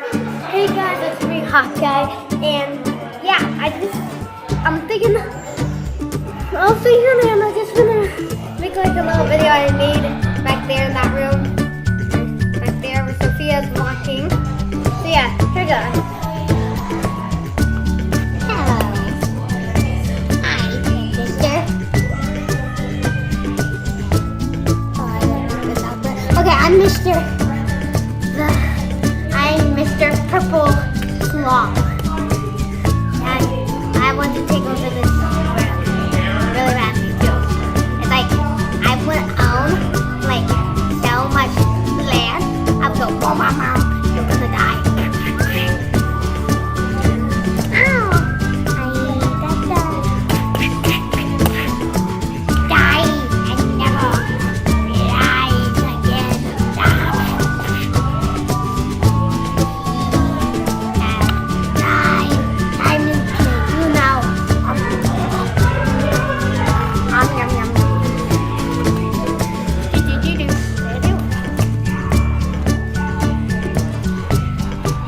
Hey guys, it's me, Hot Guy, and yeah, I'm thinking, and I'm just gonna make like a little video I made back there in that room, back there where Sophia's walking. So yeah, here goes. Hello. Hi, sister. Oh, I don't know this outfit. Okay, I'm Mr. Purple Sloth. And I want to take over this world really badly too. It's like I would own like so much land. I would go, oh mama, you're gonna die. Ow! Die and never rise again. Time to kill you now. Yum yum.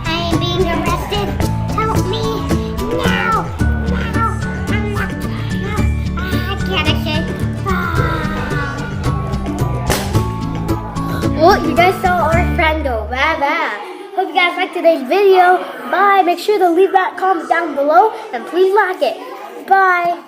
I'm being arrested. Help me now. I can't escape. Well, you guys saw our friend go, bye bye. Hope you guys liked today's video. Bye. Make sure to leave that comment down below and please like it. Bye.